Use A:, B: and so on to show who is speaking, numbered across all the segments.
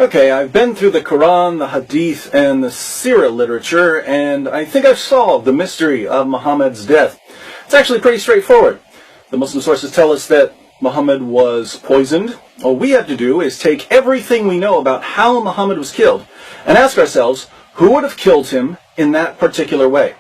A: Okay, I've been through the Quran, the Hadith, and the Sirah literature, and I think I've solved the mystery of Muhammad's death. It's actually pretty straightforward. The Muslim sources tell us that Muhammad was poisoned. All we have to do is take everything we know about how Muhammad was killed and ask ourselves, who would have killed him in that particular way?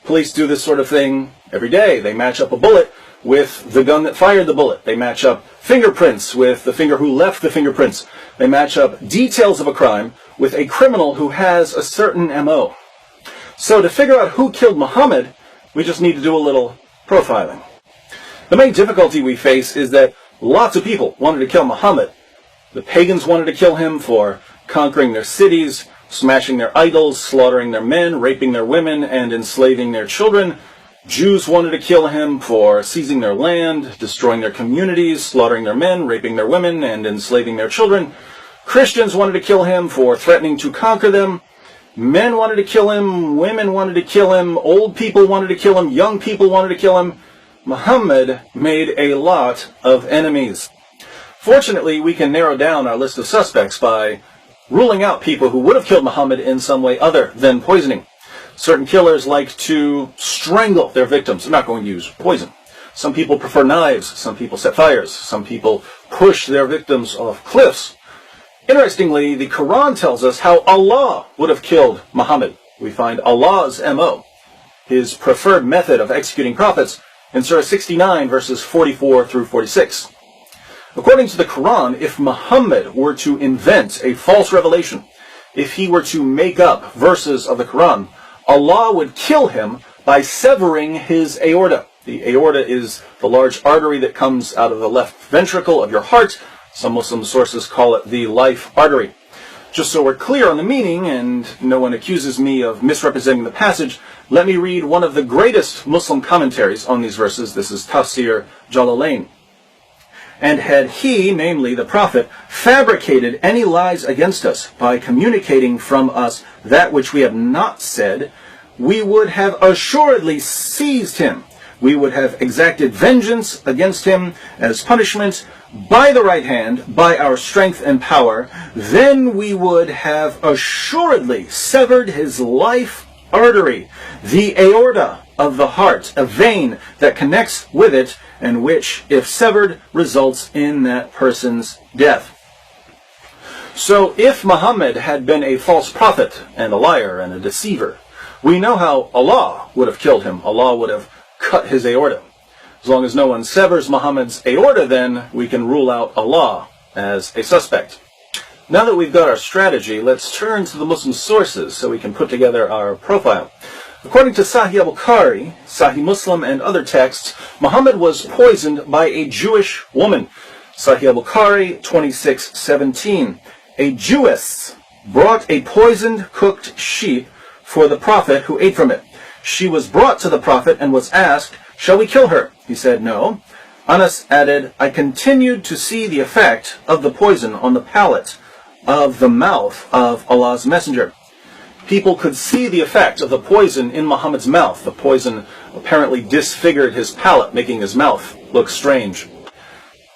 A: Police do this sort of thing every day. They match up a bullet with the gun that fired the bullet. They match up fingerprints with the finger who left the fingerprints. They match up details of a crime with a criminal who has a certain MO. So to figure out who killed Muhammad, we just need to do a little profiling. The main difficulty we face is that lots of people wanted to kill Muhammad. The pagans wanted to kill him for conquering their cities, smashing their idols, slaughtering their men, raping their women, and enslaving their children. Jews wanted to kill him for seizing their land, destroying their communities, slaughtering their men, raping their women, and enslaving their children. Christians wanted to kill him for threatening to conquer them. Men wanted to kill him, women wanted to kill him, old people wanted to kill him, young people wanted to kill him. Muhammad made a lot of enemies. Fortunately, we can narrow down our list of suspects by ruling out people who would have killed Muhammad in some way other than poisoning. Certain killers like to strangle their victims. They're not going to use poison. Some people prefer knives. Some people set fires. Some people push their victims off cliffs. Interestingly, the Quran tells us how Allah would have killed Muhammad. We find Allah's MO, his preferred method of executing prophets, in Surah 69, verses 44 through 46. According to the Quran, if Muhammad were to invent a false revelation, if he were to make up verses of the Quran, Allah would kill him by severing his aorta. The aorta is the large artery that comes out of the left ventricle of your heart. Some Muslim sources call it the life artery. Just so we're clear on the meaning and no one accuses me of misrepresenting the passage, let me read one of the greatest Muslim commentaries on these verses. This is Tafsir Jalalain. And had he, namely the Prophet, fabricated any lies against us by communicating from us that which we have not said, we would have assuredly seized him. We would have exacted vengeance against him as punishment by the right hand, by our strength and power. Then we would have assuredly severed his life artery, the aorta of the heart, a vein that connects with it, and which, if severed, results in that person's death. So if Muhammad had been a false prophet and a liar and a deceiver, we know how Allah would have killed him. Allah would have cut his aorta. As long as no one severs Muhammad's aorta, then we can rule out Allah as a suspect. Now that we've got our strategy, let's turn to the Muslim sources so we can put together our profile. According to Sahih al-Bukhari, Sahih Muslim, and other texts, Muhammad was poisoned by a Jewish woman. Sahih al-Bukhari 26:17. A Jewess brought a poisoned cooked sheep for the Prophet, who ate from it. She was brought to the Prophet and was asked, "Shall we kill her?" He said, "No." Anas added, "I continued to see the effect of the poison on the palate of the mouth of Allah's Messenger." People could see the effect of the poison in Muhammad's mouth. The poison apparently disfigured his palate, making his mouth look strange.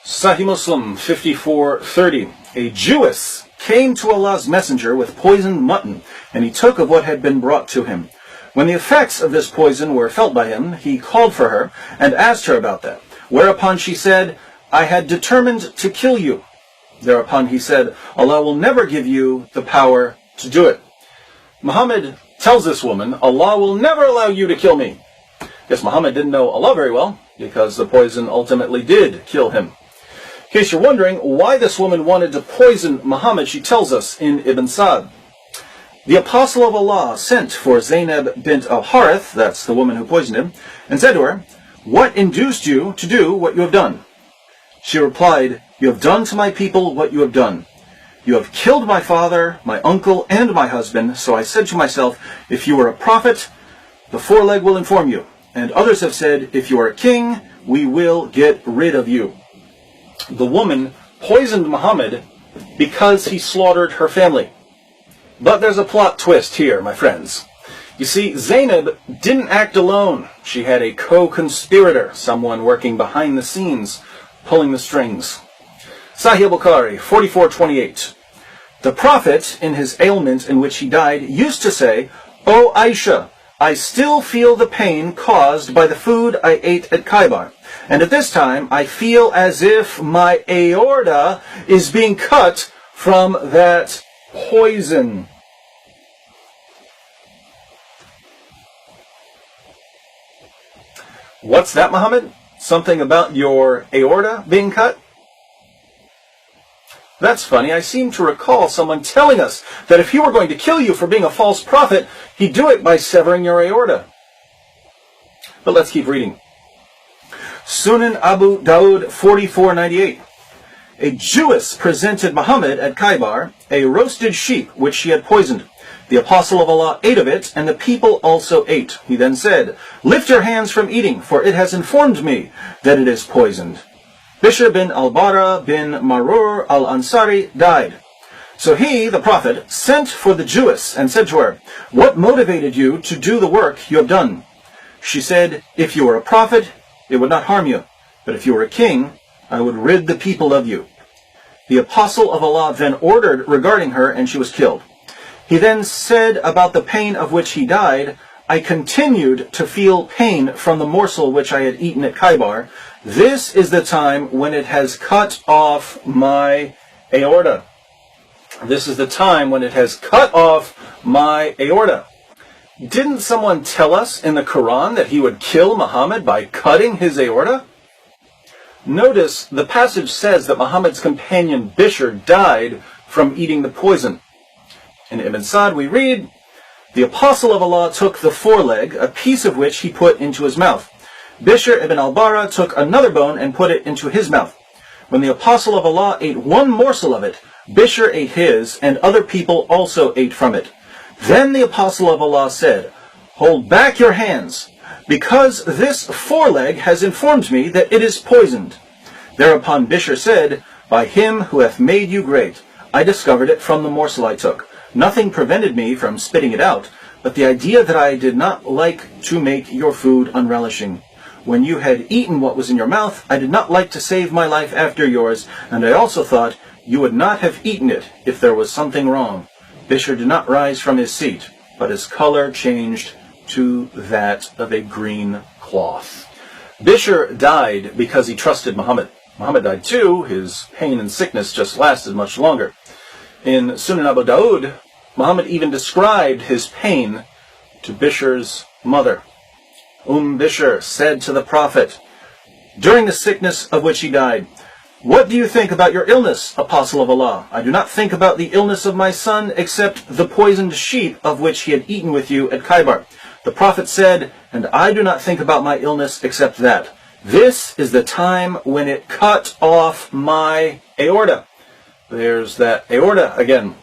A: Sahih Muslim 54:30. A Jewess came to Allah's Messenger with poisoned mutton, and he took of what had been brought to him. When the effects of this poison were felt by him, he called for her and asked her about that. Whereupon she said, "I had determined to kill you." Thereupon he said, "Allah will never give you the power to do it." Muhammad tells this woman, "Allah will never allow you to kill me." Yes, Muhammad didn't know Allah very well, because the poison ultimately did kill him. In case you're wondering why this woman wanted to poison Muhammad, she tells us in Ibn Sa'd. The apostle of Allah sent for Zainab bint al-Harith, that's the woman who poisoned him, and said to her, "What induced you to do what you have done?" She replied, "You have done to my people what you have done. You have killed my father, my uncle, and my husband, so I said to myself, if you are a prophet, the foreleg will inform you. And others have said, if you are a king, we will get rid of you." The woman poisoned Muhammad because he slaughtered her family. But there's a plot twist here, my friends. You see, Zainab didn't act alone. She had a co-conspirator, someone working behind the scenes, pulling the strings. Sahih al-Bukhari 44:28. The Prophet, in his ailment in which he died, used to say, "O Aisha, I still feel the pain caused by the food I ate at Khaybar, and at this time I feel as if my aorta is being cut from that poison." What's that, Muhammad? Something about your aorta being cut? That's funny. I seem to recall someone telling us that if he were going to kill you for being a false prophet, he'd do it by severing your aorta. But let's keep reading. Sunan Abu Dawud 4498. A Jewess presented Muhammad at Khaybar a roasted sheep which she had poisoned. The Apostle of Allah ate of it, and the people also ate. He then said, "Lift your hands from eating, for it has informed me that it is poisoned." Bishr bin al-Bara bin Marur al-Ansari died. So he, the Prophet, sent for the Jewess and said to her, "What motivated you to do the work you have done?" She said, "If you were a prophet, it would not harm you. But if you were a king, I would rid the people of you." The Apostle of Allah then ordered regarding her, and she was killed. He then said about the pain of which he died, "I continued to feel pain from the morsel which I had eaten at Khaybar. This is the time when it has cut off my aorta." This is the time when it has cut off my aorta. Didn't someone tell us in the Quran that he would kill Muhammad by cutting his aorta? Notice the passage says that Muhammad's companion Bishr died from eating the poison. In Ibn Sa'd we read, "The Apostle of Allah took the foreleg, a piece of which he put into his mouth. Bishr ibn al-Bara took another bone and put it into his mouth. When the Apostle of Allah ate one morsel of it, Bishr ate his, and other people also ate from it. Then the Apostle of Allah said, 'Hold back your hands, because this foreleg has informed me that it is poisoned.' Thereupon Bishr said, 'By him who hath made you great, I discovered it from the morsel I took. Nothing prevented me from spitting it out, but the idea that I did not like to make your food unrelishing. When you had eaten what was in your mouth, I did not like to save my life after yours, and I also thought you would not have eaten it if there was something wrong.' Bishr did not rise from his seat, but his color changed to that of a green cloth." Bishr died because he trusted Muhammad. Muhammad died too. His pain and sickness just lasted much longer. In Sunan Abu Dawud, Muhammad even described his pain to Bishr's mother. Bishr said to the Prophet, during the sickness of which he died, "What do you think about your illness, Apostle of Allah? I do not think about the illness of my son except the poisoned sheep of which he had eaten with you at Khaybar." The Prophet said, "And I do not think about my illness except that. This is the time when it cut off my aorta." There's that aorta again.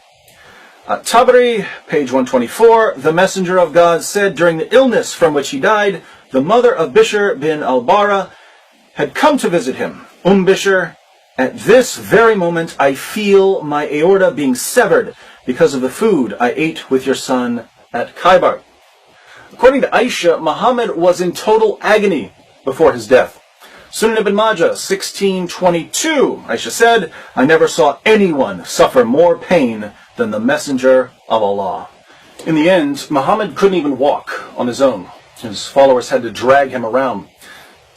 A: Tabari, page 124, "The Messenger of God said during the illness from which he died, the mother of Bishr bin al-Bara had come to visit him. Bishr, at this very moment I feel my aorta being severed because of the food I ate with your son at Khaybar." According to Aisha, Muhammad was in total agony before his death. Sunan ibn Mاجاء 1622, Aisha said, "I never saw anyone suffer more pain than the Messenger of Allah." In the end, Muhammad couldn't even walk on his own. His followers had to drag him around.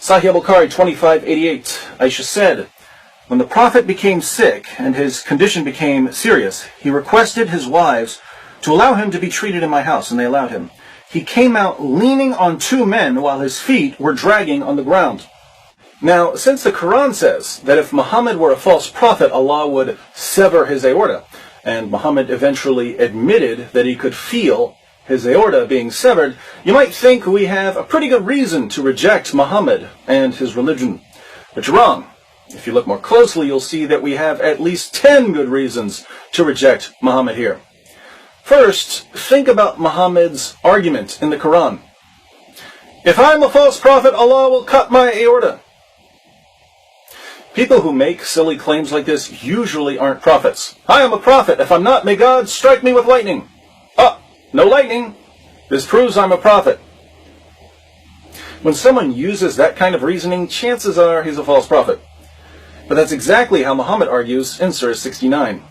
A: Sahih al-Bukhari 2588, Aisha said, "When the Prophet became sick and his condition became serious, he requested his wives to allow him to be treated in my house, and they allowed him. He came out leaning on two men while his feet were dragging on the ground." Now, since the Quran says that if Muhammad were a false prophet, Allah would sever his aorta, and Muhammad eventually admitted that he could feel his aorta being severed, you might think we have a pretty good reason to reject Muhammad and his religion. But you're wrong. If you look more closely, you'll see that we have at least 10 good reasons to reject Muhammad here. First, think about Muhammad's argument in the Quran. "If I'm a false prophet, Allah will cut my aorta." People who make silly claims like this usually aren't prophets. "I am a prophet. If I'm not, may God strike me with lightning." "Oh, no lightning. This proves I'm a prophet." When someone uses that kind of reasoning, chances are he's a false prophet. But that's exactly how Muhammad argues in Surah 69.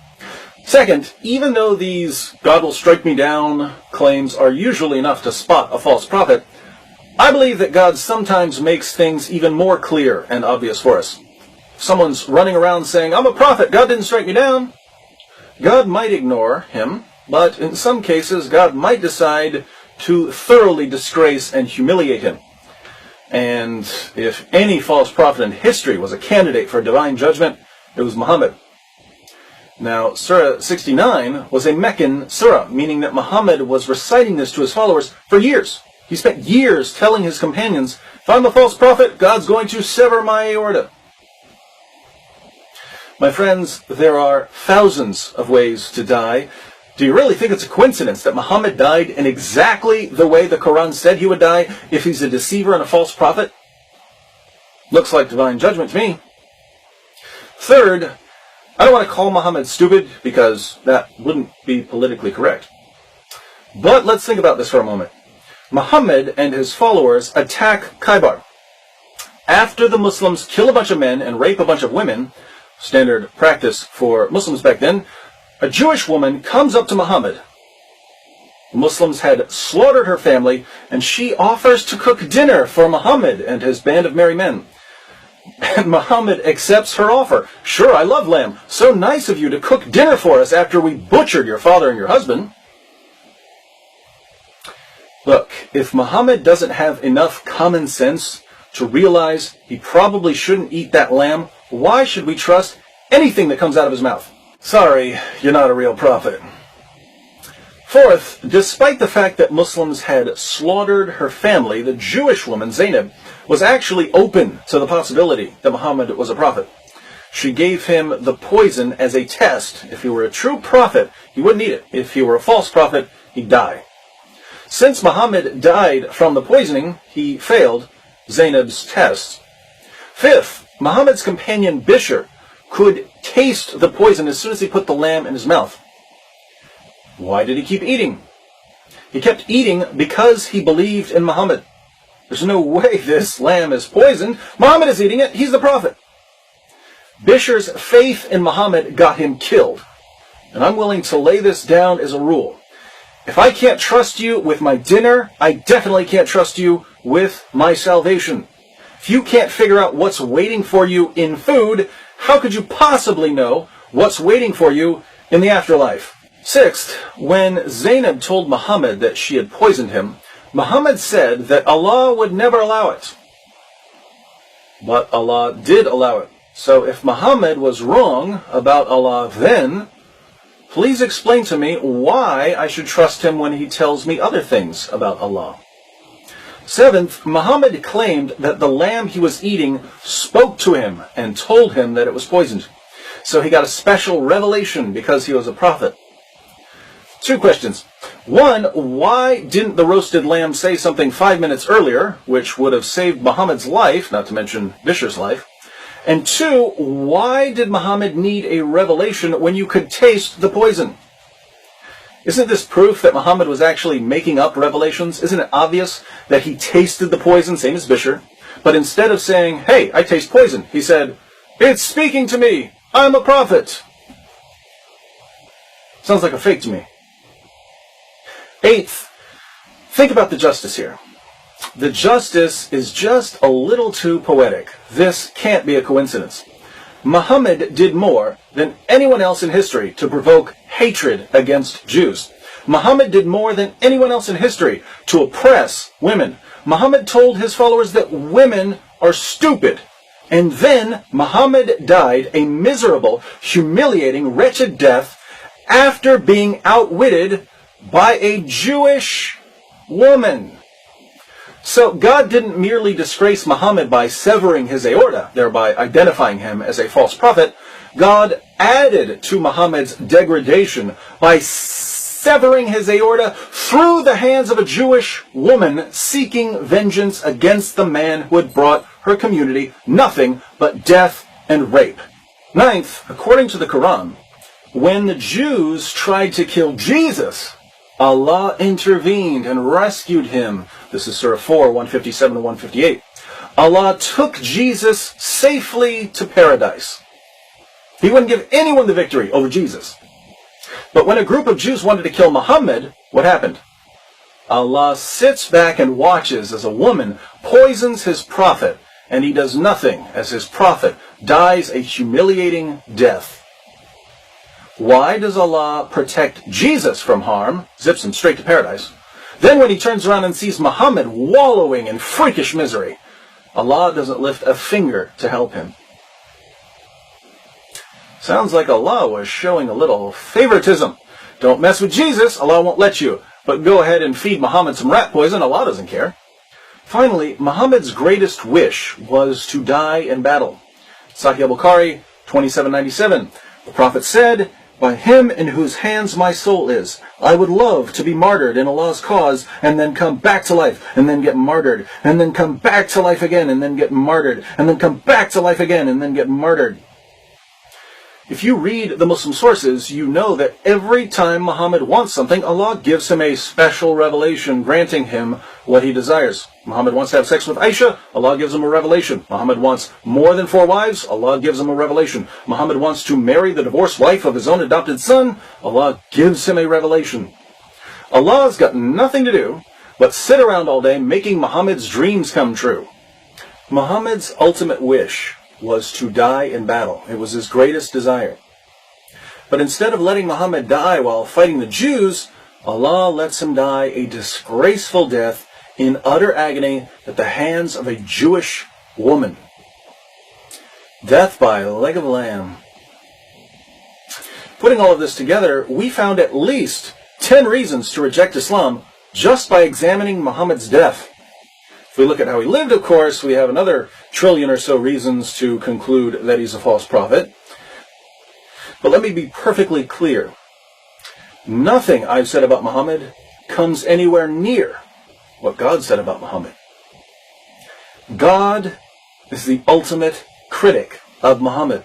A: Second, even though these "God will strike me down" claims are usually enough to spot a false prophet, I believe that God sometimes makes things even more clear and obvious for us. If someone's running around saying, "I'm a prophet, God didn't strike me down," God might ignore him, but in some cases God might decide to thoroughly disgrace and humiliate him. And if any false prophet in history was a candidate for divine judgment, it was Muhammad. Now, Surah 69 was a Meccan surah, meaning that Muhammad was reciting this to his followers for years. He spent years telling his companions, "If I'm a false prophet, God's going to sever my aorta." My friends, there are thousands of ways to die. Do you really think it's a coincidence that Muhammad died in exactly the way the Quran said he would die if he's a deceiver and a false prophet? Looks like divine judgment to me. Third, I don't want to call Muhammad stupid because that wouldn't be politically correct. But let's think about this for a moment. Muhammad and his followers attack Khaybar. After the Muslims kill a bunch of men and rape a bunch of women, standard practice for Muslims back then, a Jewish woman comes up to Muhammad. The Muslims had slaughtered her family, and she offers to cook dinner for Muhammad and his band of merry men. And Muhammad accepts her offer. "Sure, I love lamb. So nice of you to cook dinner for us after we butchered your father and your husband." Look, if Muhammad doesn't have enough common sense to realize he probably shouldn't eat that lamb, why should we trust anything that comes out of his mouth? Sorry, you're not a real prophet. Fourth, despite the fact that Muslims had slaughtered her family, the Jewish woman, Zainab, was actually open to the possibility that Muhammad was a prophet. She gave him the poison as a test. If he were a true prophet, he wouldn't eat it. If he were a false prophet, he'd die. Since Muhammad died from the poisoning, he failed Zainab's test. Fifth, Muhammad's companion Bishr could taste the poison as soon as he put the lamb in his mouth. Why did he keep eating? He kept eating because he believed in Muhammad. There's no way this lamb is poisoned. Muhammad is eating it. He's the prophet. Bishr's faith in Muhammad got him killed. And I'm willing to lay this down as a rule. If I can't trust you with my dinner, I definitely can't trust you with my salvation. If you can't figure out what's waiting for you in food, how could you possibly know what's waiting for you in the afterlife? Sixth, when Zainab told Muhammad that she had poisoned him, Muhammad said that Allah would never allow it. But Allah did allow it. So if Muhammad was wrong about Allah then, please explain to me why I should trust him when he tells me other things about Allah. Seventh, Muhammad claimed that the lamb he was eating spoke to him and told him that it was poisoned. So he got a special revelation because he was a prophet. Two questions. One, why didn't the roasted lamb say something 5 minutes earlier, which would have saved Muhammad's life, not to mention Bishr's life? And two, why did Muhammad need a revelation when you could taste the poison? Isn't this proof that Muhammad was actually making up revelations? Isn't it obvious that he tasted the poison, same as Bishr, but instead of saying, "Hey, I taste poison," he said, "It's speaking to me. I'm a prophet." Sounds like a fake to me. Eighth, think about the justice here. The justice is just a little too poetic. This can't be a coincidence. Muhammad did more than anyone else in history to provoke hatred against Jews. Muhammad did more than anyone else in history to oppress women. Muhammad told his followers that women are stupid. And then Muhammad died a miserable, humiliating, wretched death after being outwitted by a Jewish woman. So God didn't merely disgrace Muhammad by severing his aorta, thereby identifying him as a false prophet. God added to Muhammad's degradation by severing his aorta through the hands of a Jewish woman seeking vengeance against the man who had brought her community nothing but death and rape. Ninth, according to the Quran, when the Jews tried to kill Jesus, Allah intervened and rescued him. This is Surah 4, 157 and 158. Allah took Jesus safely to paradise. He wouldn't give anyone the victory over Jesus. But when a group of Jews wanted to kill Muhammad, what happened? Allah sits back and watches as a woman poisons his prophet, and he does nothing as his prophet dies a humiliating death. Why does Allah protect Jesus from harm, zips him straight to paradise? Then when he turns around and sees Muhammad wallowing in freakish misery, Allah doesn't lift a finger to help him. Sounds like Allah was showing a little favoritism. Don't mess with Jesus, Allah won't let you. But go ahead and feed Muhammad some rat poison, Allah doesn't care. Finally, Muhammad's greatest wish was to die in battle. Sahih al-Bukhari, 2797. The Prophet said, "By him in whose hands my soul is, I would love to be martyred in Allah's cause, and then come back to life, and then get martyred, and then come back to life again, and then get martyred, and then come back to life again, and then get martyred." If you read the Muslim sources, you know that every time Muhammad wants something, Allah gives him a special revelation, granting him what he desires. Muhammad wants to have sex with Aisha, Allah gives him a revelation. Muhammad wants more than 4 wives, Allah gives him a revelation. Muhammad wants to marry the divorced wife of his own adopted son, Allah gives him a revelation. Allah's got nothing to do but sit around all day making Muhammad's dreams come true. Muhammad's ultimate wish was to die in battle. It was his greatest desire. But instead of letting Muhammad die while fighting the Jews, Allah lets him die a disgraceful death in utter agony at the hands of a Jewish woman. Death by a leg of lamb. Putting all of this together, we found at least 10 reasons to reject Islam just by examining Muhammad's death. If we look at how he lived, of course, we have another 1 trillion or so reasons to conclude that he's a false prophet. But let me be perfectly clear. Nothing I've said about Muhammad comes anywhere near what God said about Muhammad. God is the ultimate critic of Muhammad.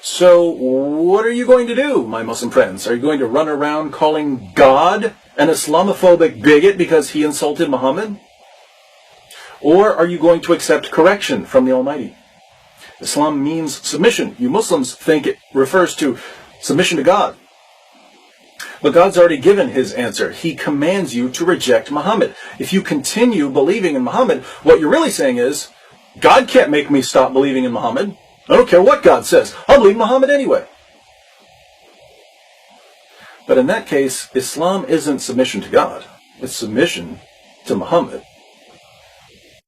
A: So what are you going to do, my Muslim friends? Are you going to run around calling God an Islamophobic bigot because he insulted Muhammad? Or are you going to accept correction from the Almighty? Islam means submission. You Muslims think it refers to submission to God. But God's already given his answer. He commands you to reject Muhammad. If you continue believing in Muhammad, what you're really saying is, God can't make me stop believing in Muhammad. I don't care what God says. I'll believe Muhammad anyway. But in that case, Islam isn't submission to God. It's submission to Muhammad.